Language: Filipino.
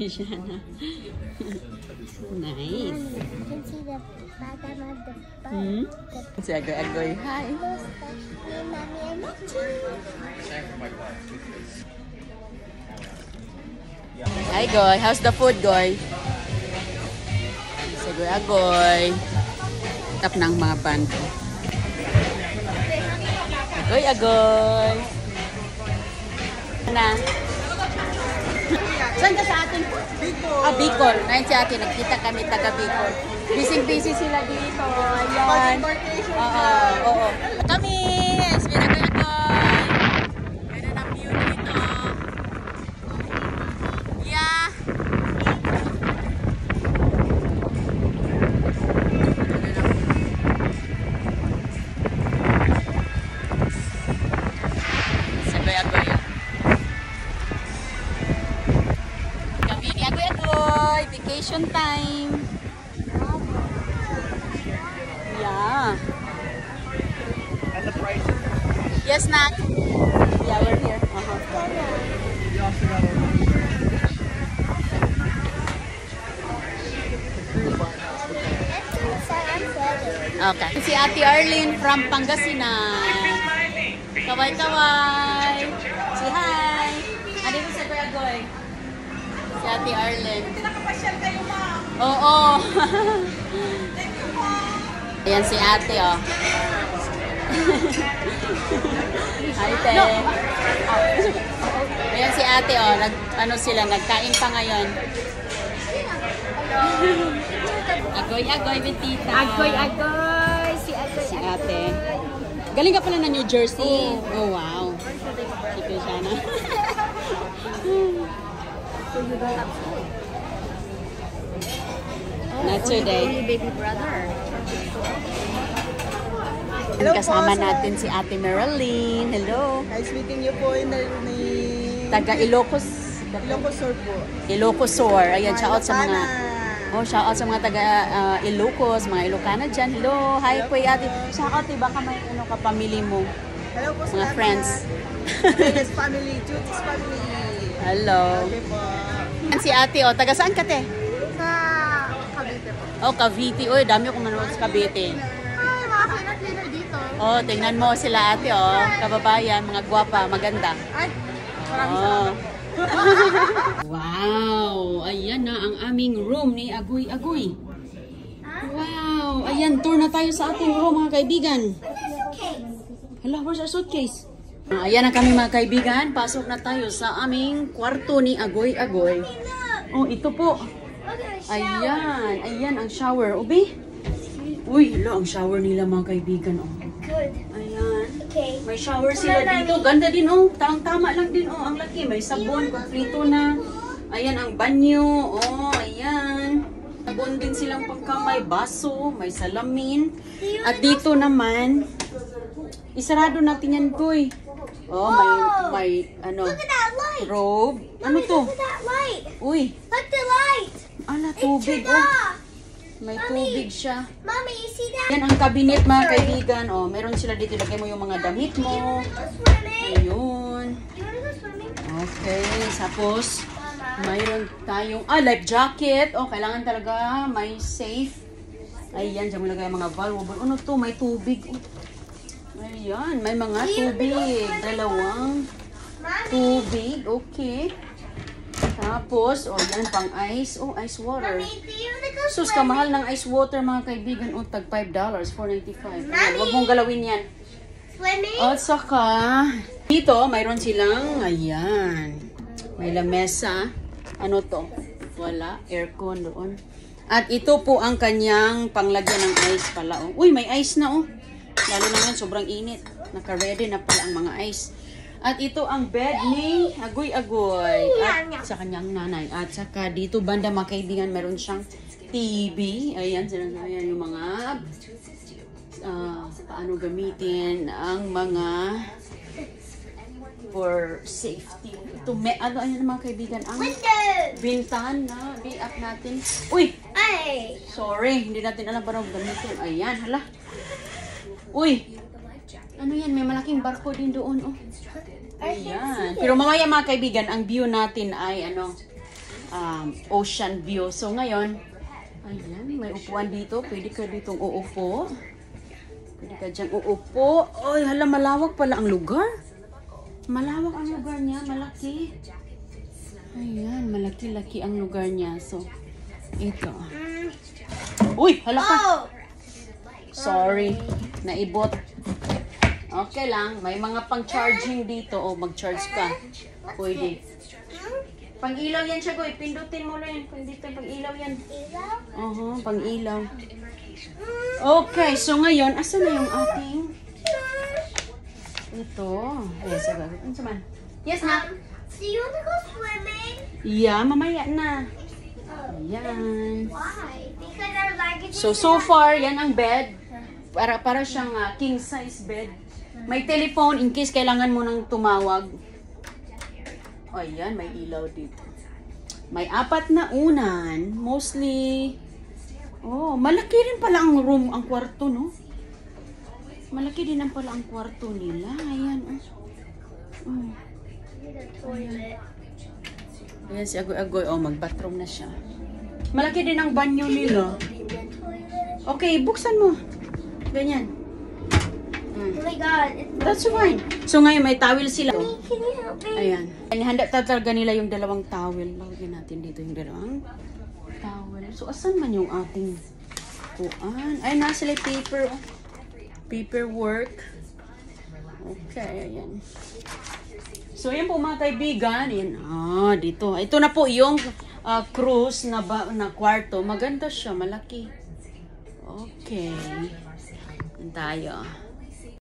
siya na. Nice. You can see the bottom of the butt. Hmm? Si Agoy. Hi. Mommy and Mochi. Hi, Goy. How's the food, Goy? Si Agoy. Tap ng mga bando. Agoy. Na. Saan ka sa atin? Bicol. Ah, Bicol. Ngayon si ate, nagkita kami taga Bicol. Busy sila dito. Ayan. Oo. Kami! Agoy. Ganda ng view dito. Yeah. Vacation time. Yeah. And the price? Yes, Nak. Yeah, we're here. You also got Okay. Si Ate Arlene from Pangasinan. Kaway. Si hi. Andito sa Agoy. Si Ate Arlene. Nakapasyal kayo, ma'am. Oo. Thank you, ma'am. Ayan si ate, oh. Hi, te. Ayan si ate, oh. Nagkain pa ngayon. Agoy, Betita. Agoy. Si ate. Galing ka pala na New Jersey. Oh, wow. Ito siya na. So you don't have school? Not today. Baby brother. Hello Kasama po, natin si Ate Marilyn. Hello. Nice meeting you po in the Taga Ilocos. Ilocos po. Ilocos Sur. Ayan, shout out sa mga... Ilocana. Oh, shout out sa mga taga Ilocos, mga Ilocana dyan. Hello. Hi, Kuya Ate. Shout out, baka may kapamilya mo. Hello po sa Mga lahat friends. Venus family, Judy's family. Hello. Okay po. Yan si Ate, oh. Taga saan ka, te? Sa Cavite po. Oh, Cavite. Oy, dami akong manood sa Cavite. Ay, mga cleaner dito. Oh, tingnan mo sila, Ate, oh. Kababayan, mga gwapa, maganda. Ay, Oh. Wow! Ayan na ang aming room ni Agoy. Wow! Ayan, tour na tayo sa ating room, mga kaibigan. Hala, where's our suitcase? Ayan na kami, mga kaibigan. Pasok na tayo sa aming kwarto ni Agoy. Oh, ito po. Ayan ang shower. Ubi? Uy, hala, ang shower nila, mga kaibigan. Oh. good. Ayan. Okay. May shower sila dito. Ganda din, oh. Tama lang din, oh. Ang laki. May sabon, kompleto na. Ayan, ang banyo. Oh, ayan. Sabon din silang pagkamay. Baso, may salamin. At dito naman, isarado natin yan, Goy. Oh, may ano, Look at that light. robe. Ano Mommy, to? look at that light. Uy, Look the light. ala, It's tubig, turned oh. off. May Mommy. tubig siya. Mommy, you see that? Yan ang cabinet, mga kaibigan. Oh, meron sila dito. Lagay mo yung mga damit You mo. wanna go swimming? Ayun. You wanna go swimming? Okay, tapos Mama. mayroon tayong life jacket. Oh, kailangan talaga may safe. Ayan, diyan mo lagay ang mga valuable. Ano to? May tubig. Oh. Ayan, may mga tubig. Dalawang Mommy. tubig. Okay. Tapos, oh, yan pang ice. Oh, ice water. Mommy, do you wanna go Sus, swimming? kamahal ng ice water, mga kaibigan. Oh, tag $5, $4.95. Ayan, Mommy. wag mong galawin yan. Swimming? At saka, dito, mayroon silang, ayan, may lamesa. Ano to? Wala, aircon doon. At ito po ang kanyang panglagyan ng ice pala. Oh. Uy, may ice na, oh. Lalo naman, sobrang init. Naka-ready na pala ang mga ice. At ito ang bed ni Agoy-Agoy. At sa kanyang nanay. At saka dito, banda mga kaibigan, meron siyang TV. Ayan, ayan yung mga paano gamitin ang mga for safety. Ito, ano mga kaibigan, ang Window. bintana. Be-up natin. Uy! Ay. Sorry, hindi natin alam paano gamitin. Ayan, hala. Uy! Ano yan? May malaking barko din doon, oh. Ayan. Pero mamaya mga kaibigan, ang view natin ay ano, ocean view. So ngayon, ayan, may upuan dito. Pwede ka ditong uupo. Pwede ka dyan uupo. Oy, hala, malawak pala ang lugar. Malawak ang lugar niya, malaki. Ayan, malaki-laki ang lugar niya. So, ito. Uy, hala ka. Oh! Sorry, naibot. Okay lang, may mga pang-charging dito. O, mag-charge ka. Pwede. Pang-ilaw yan siya, Goy. Pindutin mo lang. Pang-ilaw yan. Ilaw? Pang-ilaw. Okay, so ngayon, asa na yung ating... Ito. Yes, ano saman? Yes, na. Do you want to go swimming? Yeah, mamaya na. Ayan. Why? Because our luggage So far, yan ang bed. Para siyang king size bed. May telephone in case kailangan mo nang tumawag. O, ayan, may ilaw dito. May 4 na unan. Mostly, oh, malaki rin pala ang room, ang kwarto, no? Malaki din ang pala ang kwarto nila. Ayan, oh. the toilet. Ayan si Agoy-Agoy. Oh, mag-bathroom na siya. Malaki din ang banyo nila. Okay, buksan mo. Ganyan. Oh my god, it's That's fine. So ngayon may towel sila. Mommy, can you help me? Ayan. Handa talaga nila yung dalawang towel. Lagyan natin dito yung dalawang towel. So asan man yung ating kuan? Ay, nasa sila paper. Paperwork. Okay, ayan. So ayan po mga kaibigan. Ayan. Dito. Ito na po yung cruise na kwarto. Maganda siya, malaki. Okay. Yan tayo.